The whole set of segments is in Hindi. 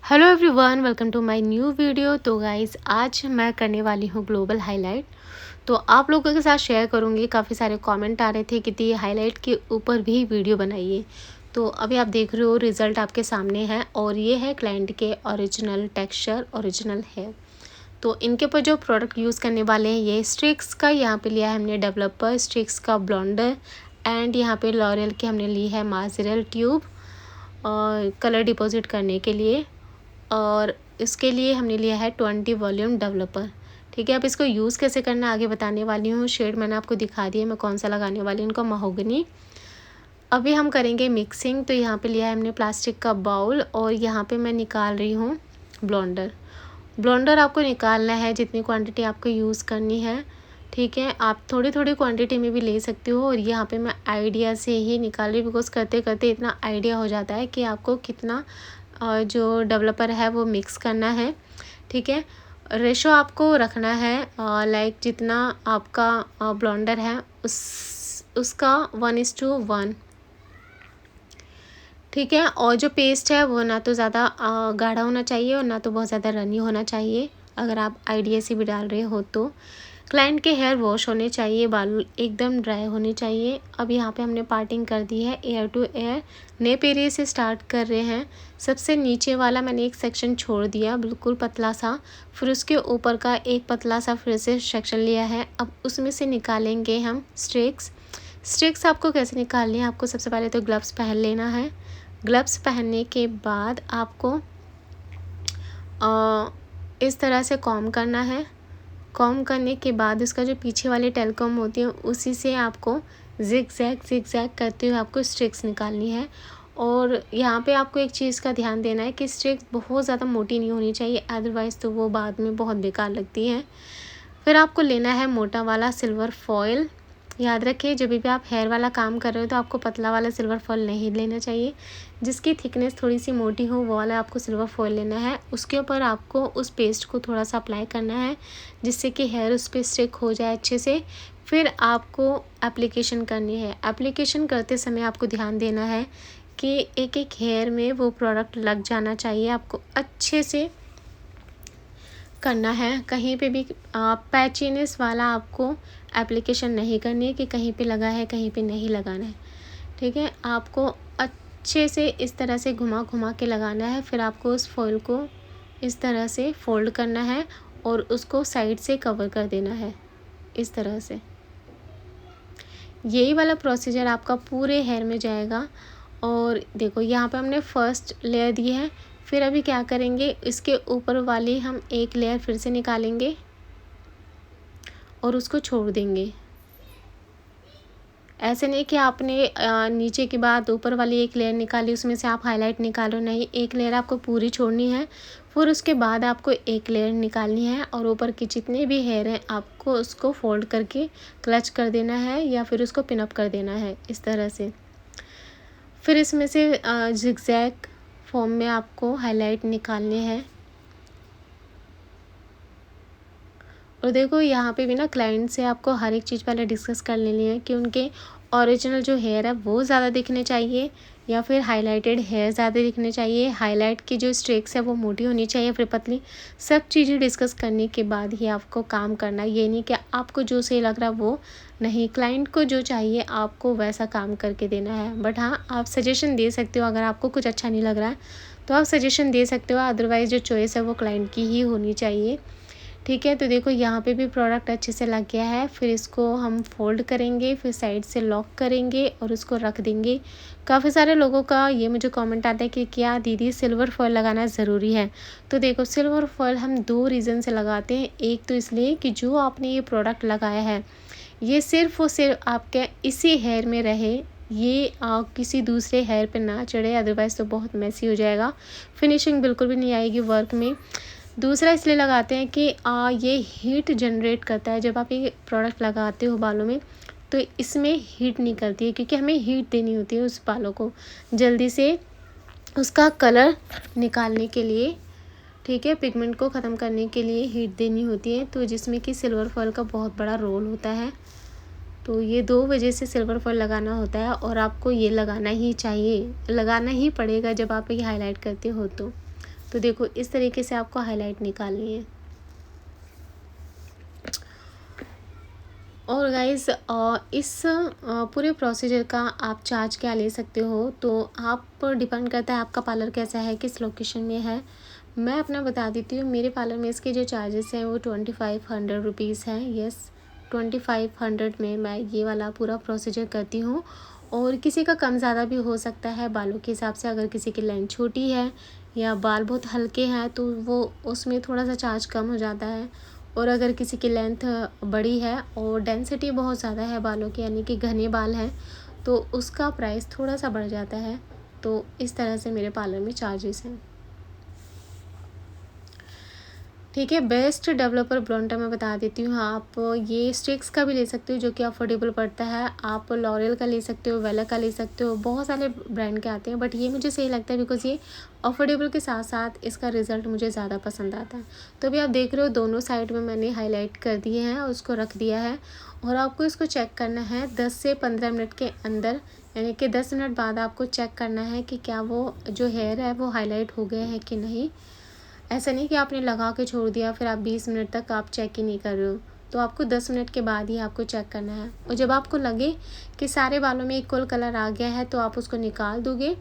Hello everyone, welcome to my new video. तो गाइज़ आज मैं करने वाली हूँ ग्लोबल हाईलाइट। तो आप लोगों के साथ शेयर करूँगी। काफ़ी सारे कमेंट आ रहे थे कि दी हाईलाइट के ऊपर भी वीडियो बनाइए। तो अभी आप देख रहे हो रिज़ल्ट आपके सामने है और ये है क्लाइंट के ओरिजिनल टेक्सचर, ओरिजिनल है। तो इनके ऊपर जो प्रोडक्ट यूज़ करने वाले हैं ये स्ट्रिक्स का यहाँ पे लिया है हमने डेवलपर, स्ट्रिक्स का ब्लॉन्डर एंड यहाँ पे लॉरियल की हमने ली है माजरल ट्यूब और कलर डिपॉजिट करने के लिए। और इसके लिए हमने लिया है 20 वॉल्यूम डेवलपर। ठीक है, अब इसको यूज़ कैसे करना आगे बताने वाली हूँ। शेड मैंने आपको दिखा दिया मैं कौन सा लगाने वाली हूँ, इनका महोगनी। अभी हम करेंगे मिक्सिंग। तो यहाँ पे लिया है हमने प्लास्टिक का बाउल और यहाँ पे मैं निकाल रही हूँ ब्लेंडर। ब्लेंडर आपको निकालना है जितनी क्वांटिटी आपको यूज़ करनी है। ठीक है, आप थोड़ी थोड़ी क्वांटिटी में भी ले सकते हो। और यहाँ पे मैं आइडिया से ही निकाल रही हूँ बिकॉज करते करते इतना आइडिया हो जाता है कि आपको कितना जो डेवलपर है वो मिक्स करना है। ठीक है, रेशो आपको रखना है लाइक जितना आपका ब्लेंडर है उसका 1:1। ठीक है, और जो पेस्ट है वो ना तो ज़्यादा गाढ़ा होना चाहिए और ना तो बहुत ज़्यादा रनी होना चाहिए। अगर आप आइडिया से भी डाल रहे हो तो क्लाइंट के हेयर वॉश होने चाहिए, बाल एकदम ड्राई होने चाहिए। अब यहाँ पे हमने पार्टिंग कर दी है air to air. Nape area से स्टार्ट कर रहे हैं। सबसे नीचे वाला मैंने एक सेक्शन छोड़ दिया बिल्कुल पतला सा, फिर उसके ऊपर का एक पतला सा फिर से सेक्शन लिया है। अब उसमें से निकालेंगे हम स्ट्रिक्स। स्ट्रिक्स आपको कैसे निकालनी है, आपको सबसे पहले तो ग्लव्स पहन लेना है। ग्लव्स पहनने के बाद आपको इस तरह से कॉम्ब करना है। कॉम्ब करने के बाद उसका जो पीछे वाली टेलकॉम होती है उसी से आपको जिग जैग करते हुए आपको स्ट्रिक्स निकालनी है। और यहाँ पे आपको एक चीज़ का ध्यान देना है कि स्ट्रिक्स बहुत ज़्यादा मोटी नहीं होनी चाहिए, अदरवाइज़ तो वो बाद में बहुत बेकार लगती है। फिर आपको लेना है मोटा वाला सिल्वर फॉयल। याद रखिए जब भी आप हेयर वाला काम कर रहे हो तो आपको पतला वाला सिल्वर फॉयल नहीं लेना चाहिए। जिसकी थिकनेस थोड़ी सी मोटी हो वो वाला आपको सिल्वर फॉयल लेना है। उसके ऊपर आपको उस पेस्ट को थोड़ा सा अप्लाई करना है जिससे कि हेयर उस पर स्टिक हो जाए अच्छे से। फिर आपको एप्लीकेशन करनी है। एप्लीकेशन करते समय आपको ध्यान देना है कि एक एक हेयर में वो प्रोडक्ट लग जाना चाहिए। आपको अच्छे से करना है, कहीं पे भी पैचीनेस वाला आपको एप्लीकेशन नहीं करनी है कि कहीं पे लगा है कहीं पे नहीं लगाना है। ठीक है, आपको अच्छे से इस तरह से घुमा घुमा के लगाना है। फिर आपको उस फॉइल को इस तरह से फोल्ड करना है और उसको साइड से कवर कर देना है इस तरह से। यही वाला प्रोसीजर आपका पूरे हेयर में जाएगा। और देखो यहाँ पे हमने फर्स्ट लेयर दी है। फिर अभी क्या करेंगे, इसके ऊपर वाली हम एक लेयर फिर से निकालेंगे और उसको छोड़ देंगे। ऐसे नहीं कि आपने नीचे के बाद ऊपर वाली एक लेयर निकाली उसमें से आप हाईलाइट निकालो, नहीं, एक लेयर आपको पूरी छोड़नी है। फिर उसके बाद आपको एक लेयर निकालनी है और ऊपर के जितने भी हेयर हैं आपको उसको फोल्ड करके क्लच कर देना है या फिर उसको पिनअप कर देना है इस तरह से। फिर इसमें से जिगजैग फॉर्म में आपको हाईलाइट निकालने हैं। और देखो यहाँ पे भी ना क्लाइंट से आपको हर एक चीज़ पहले डिस्कस कर लेनी है कि उनके ओरिजिनल जो हेयर है वो ज़्यादा दिखने चाहिए या फिर हाईलाइटेड हेयर ज़्यादा दिखने चाहिए। हाईलाइट की जो स्ट्रिक्स है वो मोटी होनी चाहिए फिर पतली। सब चीज़ें डिस्कस करने के बाद ही आपको काम करना है। ये नहीं कि आपको जो सही लग रहा है वो नहीं, क्लाइंट को जो चाहिए आपको वैसा काम करके देना है। बट हाँ, आप सजेशन दे सकते हो। अगर आपको कुछ अच्छा नहीं लग रहा है तो आप सजेशन दे सकते हो, अदरवाइज़ जो चॉइस है वो क्लाइंट की ही होनी चाहिए। ठीक है, तो देखो यहाँ पे भी प्रोडक्ट अच्छे से लग गया है। फिर इसको हम फोल्ड करेंगे, फिर साइड से लॉक करेंगे और उसको रख देंगे। काफ़ी सारे लोगों का ये मुझे कमेंट आता है कि क्या दीदी सिल्वर फॉयल लगाना ज़रूरी है। तो देखो सिल्वर फॉयल हम 2 रीज़न से लगाते हैं। एक तो इसलिए कि जो आपने ये प्रोडक्ट लगाया है ये सिर्फ़ और सिर्फ आपके इसी हेयर में रहे, ये किसी दूसरे हेयर पे ना चढ़े, अदरवाइज़ तो बहुत मैसी हो जाएगा, फिनिशिंग बिल्कुल भी नहीं आएगी वर्क में। दूसरा इसलिए लगाते हैं कि ये हीट जनरेट करता है। जब आप ये प्रोडक्ट लगाते हो बालों में तो इसमें हीट नहीं करती है क्योंकि हमें हीट देनी होती है उस बालों को जल्दी से उसका कलर निकालने के लिए। ठीक है, पिगमेंट को ख़त्म करने के लिए हीट देनी होती है, तो जिसमें कि सिल्वर फॉयल का बहुत बड़ा रोल होता है। तो ये 2 वजह से सिल्वर फॉयल लगाना होता है और आपको ये लगाना ही चाहिए, लगाना ही पड़ेगा जब आप ये हाईलाइट करते हो तो तो देखो इस तरीके से आपको हाईलाइट निकालनी है। और गाइस इस पूरे प्रोसीजर का आप चार्ज क्या ले सकते हो, तो आप डिपेंड करता है आपका पार्लर कैसा है, किस लोकेशन में है। मैं अपना बता देती हूँ, मेरे पार्लर में इसके जो चार्जेस हैं वो 2500 रुपीज़ हैं। यस, 2500 में मैं ये वाला पूरा प्रोसीजर करती हूँ। और किसी का कम ज़्यादा भी हो सकता है बालों के हिसाब से। अगर किसी की लेंथ छोटी है या बाल बहुत हल्के हैं तो वो उसमें थोड़ा सा चार्ज कम हो जाता है। और अगर किसी की लेंथ बड़ी है और डेंसिटी बहुत ज़्यादा है बालों की, यानी कि घने बाल हैं, तो उसका प्राइस थोड़ा सा बढ़ जाता है। तो इस तरह से मेरे पार्लर में चार्जेस हैं। ठीक है, बेस्ट डेवलपर ब्लोंटा मैं बता देती हूँ। आप ये स्टिक्स का भी ले सकते हो जो कि अफोर्डेबल पड़ता है। आप लॉरियल का ले सकते हो, वेला का ले सकते हो, बहुत सारे ब्रांड के आते हैं, बट ये मुझे सही लगता है बिकॉज़ ये अफोर्डेबल के साथ साथ इसका रिज़ल्ट मुझे ज़्यादा पसंद आता है। तो अभी आप देख रहे हो दोनों साइड में मैंने हाईलाइट कर दिए हैं और उसको रख दिया है। और आपको इसको चेक करना है 10 से 15 मिनट के अंदर, यानी कि 10 मिनट बाद आपको चेक करना है कि क्या वो जो हेयर है वो हाईलाइट हो गया है कि नहीं। ऐसा नहीं कि आपने लगा के छोड़ दिया फिर आप 20 मिनट तक आप चेक ही नहीं कर रहे हो। तो आपको 10 मिनट के बाद ही आपको चेक करना है। और जब आपको लगे कि सारे बालों में इक्वल कलर आ गया है तो आप उसको निकाल दोगे।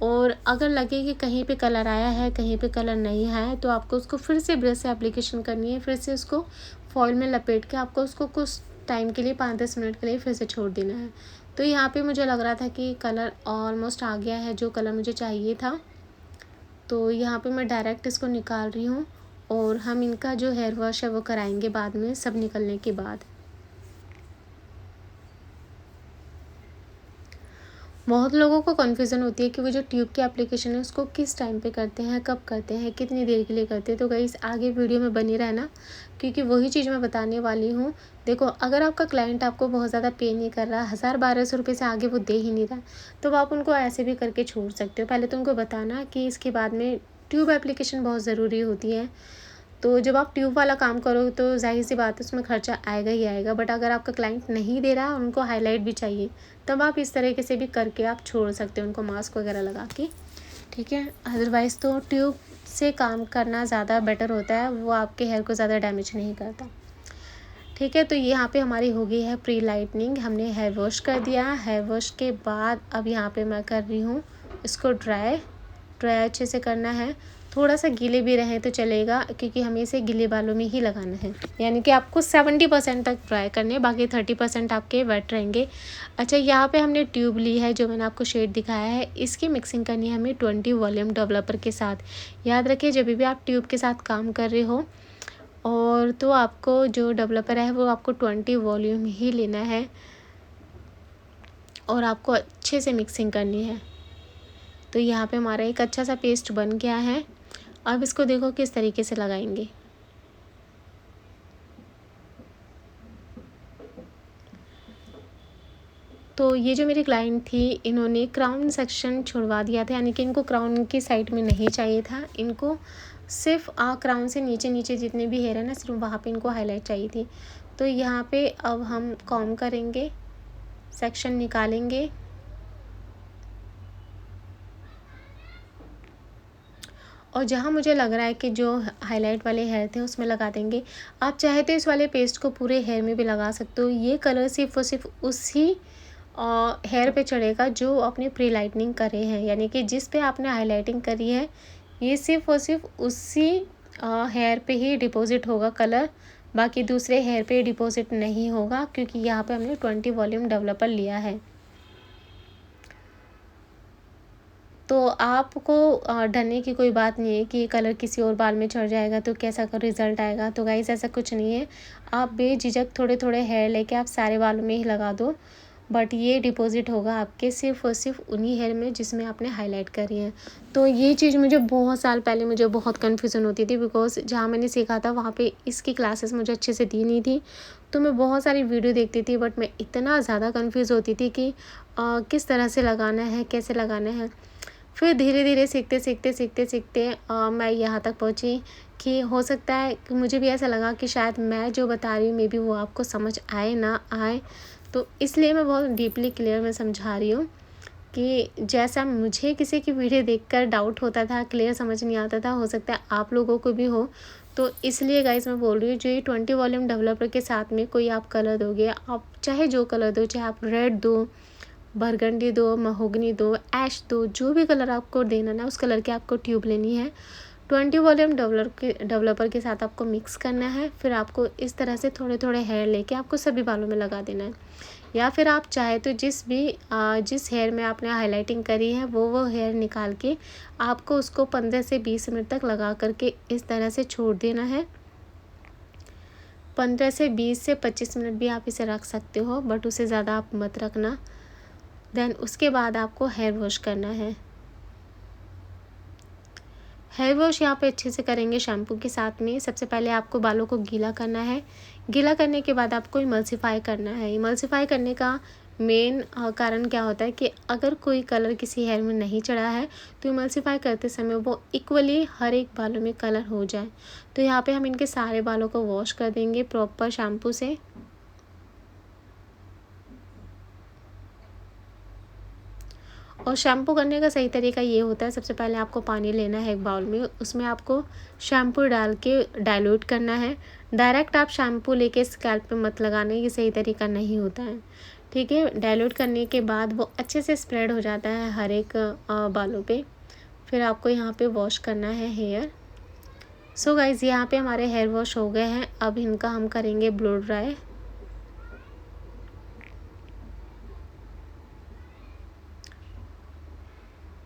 और अगर लगे कि कहीं पे कलर आया है, कहीं पे कलर नहीं है, तो आपको उसको फिर से ब्रश से एप्लीकेशन करनी है। फिर से उसको फॉइल में लपेट के आपको उसको कुछ टाइम के लिए 5-10 मिनट के लिए फिर से छोड़ देना है। तो यहाँ पे मुझे लग रहा था कि कलर ऑलमोस्ट आ गया है, जो कलर मुझे चाहिए था। तो यहाँ पे मैं डायरेक्ट इसको निकाल रही हूँ और हम इनका जो हेयर वॉश है वो कराएंगे बाद में, सब निकलने के बाद। बहुत लोगों को कन्फ्यूज़न होती है कि वो जो ट्यूब की एप्लीकेशन है उसको किस टाइम पे करते हैं, कब करते हैं, कितनी देर के लिए करते हैं। तो गाइस आगे वीडियो में बनी रहना, क्योंकि वही चीज़ मैं बताने वाली हूँ। देखो, अगर आपका क्लाइंट आपको बहुत ज़्यादा पे नहीं कर रहा, 1000-1200 रुपये से आगे वो दे ही नहीं रहा, तो आप उनको ऐसे भी करके छोड़ सकते हो। पहले तो उनको बताना कि इसके बाद में ट्यूब एप्लीकेशन बहुत ज़रूरी होती है। तो जब आप ट्यूब वाला काम करोगे तो ज़ाहिर सी बात है उसमें खर्चा आएगा ही आएगा। बट अगर आपका क्लाइंट नहीं दे रहा और उनको हाईलाइट भी चाहिए, तब आप इस तरीके से भी करके आप छोड़ सकते हो उनको मास्क वगैरह लगा के। ठीक है, अदरवाइज़ तो ट्यूब से काम करना ज़्यादा बेटर होता है, वो आपके हेयर को ज़्यादा डैमेज नहीं करता। ठीक है, तो यहाँ पे हमारी हो गई है प्री लाइटनिंग। हमने हेयर वॉश कर दिया। हेयर वॉश के बाद अब यहाँ पे मैं कर रही हूँ इसको ड्राई अच्छे से करना है। थोड़ा सा गीले भी रहें तो चलेगा, क्योंकि हमें इसे गीले बालों में ही लगाना है। यानी कि आपको 70% तक ड्राई करने, बाकी 30% आपके वेट रहेंगे। अच्छा, यहाँ पे हमने ट्यूब ली है जो मैंने आपको शेड दिखाया है, इसकी मिक्सिंग करनी है हमें 20 वॉल्यूम डेवलपर के साथ। याद रखिए, जब भी आप ट्यूब के साथ काम कर रहे हो और तो आपको जो डेवलपर है वो आपको 20 वॉल्यूम ही लेना है और आपको अच्छे से मिक्सिंग करनी है। तो यहाँ पे हमारा एक अच्छा सा पेस्ट बन गया है। अब इसको देखो किस तरीके से लगाएंगे। तो ये जो मेरी क्लाइंट थी, इन्होंने क्राउन सेक्शन छुड़वा दिया था, यानी कि इनको क्राउन की साइड में नहीं चाहिए था। इनको सिर्फ क्राउन से नीचे नीचे जितने भी हेयर है ना, सिर्फ वहाँ पे इनको हाईलाइट चाहिए थी। तो यहाँ पे अब हम कॉम्ब करेंगे, सेक्शन निकालेंगे और जहाँ मुझे लग रहा है कि जो हाईलाइट वाले हेयर थे उसमें लगा देंगे। आप चाहे तो इस वाले पेस्ट को पूरे हेयर में भी लगा सकते हो। ये कलर सिर्फ और सिर्फ उसी हेयर पे चढ़ेगा जो आपने प्री लाइटनिंग करे हैं, यानी कि जिस पे आपने हाईलाइटिंग करी है ये सिर्फ और सिर्फ उसी हेयर पे ही डिपॉजिट होगा कलर। बाकी दूसरे हेयर पे डिपॉजिट नहीं होगा, क्योंकि यहाँ पे हमने 20 वॉल्यूम डेवलपर लिया है। तो आपको डरने की कोई बात नहीं है कि कलर किसी और बाल में चढ़ जाएगा तो कैसा रिज़ल्ट आएगा। तो गाइस ऐसा कुछ नहीं है, आप बेझिझक थोड़े थोड़े हेयर लेके आप सारे बालों में ही लगा दो। बट ये डिपॉजिट होगा आपके सिर्फ और सिर्फ उन्हीं हेयर में जिसमें आपने हाईलाइट करी है। तो ये चीज़ मुझे बहुत साल पहले मुझे बहुत कन्फ्यूज़न होती थी, बिकॉज जहाँ मैंने सीखा था वहाँ पे इसकी क्लासेस मुझे अच्छे से दी नहीं थी। तो मैं बहुत सारी वीडियो देखती थी, बट मैं इतना ज़्यादा कन्फ्यूज़ होती थी कि किस तरह से लगाना है, कैसे लगाना है। फिर धीरे धीरे सीखते मैं यहाँ तक पहुँची कि हो सकता है कि मुझे भी ऐसा लगा कि शायद मैं जो बता रही हूँ मे बी वो आपको समझ आए ना आए। तो इसलिए मैं बहुत डीपली क्लियर में समझा रही हूँ। कि जैसा मुझे किसी की वीडियो देखकर डाउट होता था, क्लियर समझ नहीं आता था, हो सकता है आप लोगों को भी हो। तो इसलिए गाइस मैं बोल रही हूँ, जो ये 20 वॉल्यूम डेवलपर के साथ में कोई आप कलर दोगे, आप चाहे जो कलर दो, चाहे आप रेड दो, बरगंडी दो, महोगनी दो, ऐश दो, जो भी कलर आपको देना ना, उस कलर की आपको ट्यूब लेनी है। 20 वॉल्यूम डेवलपर के साथ आपको मिक्स करना है। फिर आपको इस तरह से थोड़े थोड़े हेयर लेके आपको सभी बालों में लगा देना है। या फिर आप चाहे तो जिस हेयर में आपने हाइलाइटिंग करी है वो हेयर निकाल के आपको उसको 15 से 20 मिनट तक लगा करके इस तरह से छोड़ देना है। 15 से 20 से 25 मिनट भी आप इसे रख सकते हो, बट उससे ज़्यादा आप मत रखना। देन उसके बाद आपको हेयर वॉश करना है। हेयर वॉश यहाँ पे अच्छे से करेंगे शैम्पू के साथ में। सबसे पहले आपको बालों को गीला करना है। गीला करने के बाद आपको इमल्सिफाई करना है। इमल्सिफाई करने का मेन कारण क्या होता है कि अगर कोई कलर किसी हेयर में नहीं चढ़ा है तो इमल्सिफाई करते समय वो इक्वली हर एक बालों में कलर हो जाए। तो यहाँ पे हम इनके सारे बालों को वॉश कर देंगे प्रॉपर शैम्पू से। और शैम्पू करने का सही तरीका ये होता है, सबसे पहले आपको पानी लेना है एक बाउल में, उसमें आपको शैम्पू डाल के डाइल्यूट करना है। डायरेक्ट आप शैम्पू लेके स्कैल्प पे मत लगाना, ये सही तरीका नहीं होता है, ठीक है। डाइल्यूट करने के बाद वो अच्छे से स्प्रेड हो जाता है हर एक बालों पे। फिर आपको यहाँ पे वॉश करना है हेयर। सो गाइज़, यहाँ पे हमारे हेयर वॉश हो गए हैं। अब इनका हम करेंगे ब्लो ड्राई।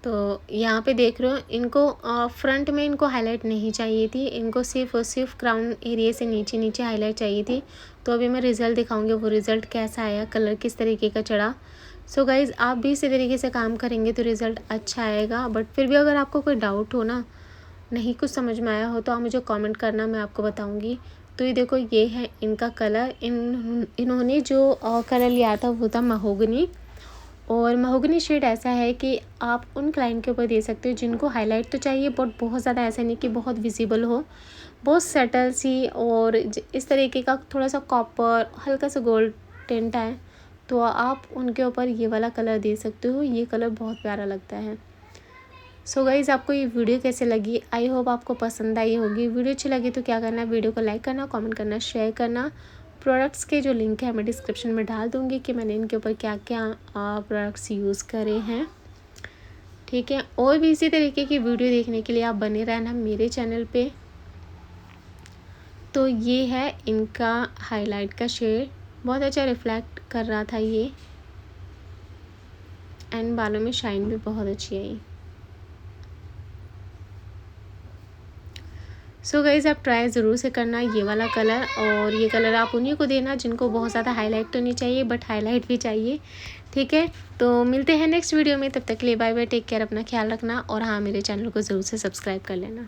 तो यहाँ पे देख रहे हो, इनको फ्रंट में इनको हाईलाइट नहीं चाहिए थी, इनको सिर्फ क्राउन एरिया से नीचे नीचे हाईलाइट चाहिए थी। तो अभी मैं रिज़ल्ट दिखाऊंगी, वो रिज़ल्ट कैसा आया, कलर किस तरीके का चढ़ा। सो गाइज़, आप भी इसी तरीके से काम करेंगे तो रिज़ल्ट अच्छा आएगा। बट फिर भी अगर आपको कोई डाउट हो ना, नहीं कुछ समझ में आया हो, तो आप मुझे कमेंट करना, मैं आपको बताऊंगी। तो ये देखो, ये है इनका कलर। इन्होंने जो कलर लिया था वो था महोगनी। और महोगनी शेड ऐसा है कि आप उन क्लाइंट के ऊपर दे सकते हो जिनको हाईलाइट तो चाहिए, बट बहुत ज़्यादा ऐसा नहीं कि बहुत विजिबल हो, बहुत सटल सी, और इस तरीके का थोड़ा सा कॉपर, हल्का सा गोल्ड टिंट है, तो आप उनके ऊपर ये वाला कलर दे सकते हो। ये कलर बहुत प्यारा लगता है। सो गाइज़, आपको ये वीडियो कैसे लगी? आई होप आपको पसंद आई होगी। वीडियो अच्छी लगी तो क्या करना है, वीडियो को लाइक करना, कमेंट करना, शेयर करना। प्रोडक्ट्स के जो लिंक है मैं डिस्क्रिप्शन में डाल दूँगी कि मैंने इनके ऊपर क्या क्या प्रोडक्ट्स यूज़ करे हैं, ठीक है। और भी इसी तरीके की वीडियो देखने के लिए आप बने रहना मेरे चैनल पे। तो ये है इनका हाईलाइट का शेड, बहुत अच्छा रिफ्लेक्ट कर रहा था ये, एंड बालों में शाइन भी बहुत अच्छी आई। सो गाइज़, आप ट्राई ज़रूर से करना ये वाला कलर, और ये कलर आप उन्हीं को देना जिनको बहुत ज़्यादा हाईलाइट तो नहीं चाहिए, बट हाईलाइट भी चाहिए, ठीक है। तो मिलते हैं नेक्स्ट वीडियो में, तब तक के लिए बाय बाय, टेक केयर, अपना ख्याल रखना। और हाँ, मेरे चैनल को ज़रूर से सब्सक्राइब कर लेना।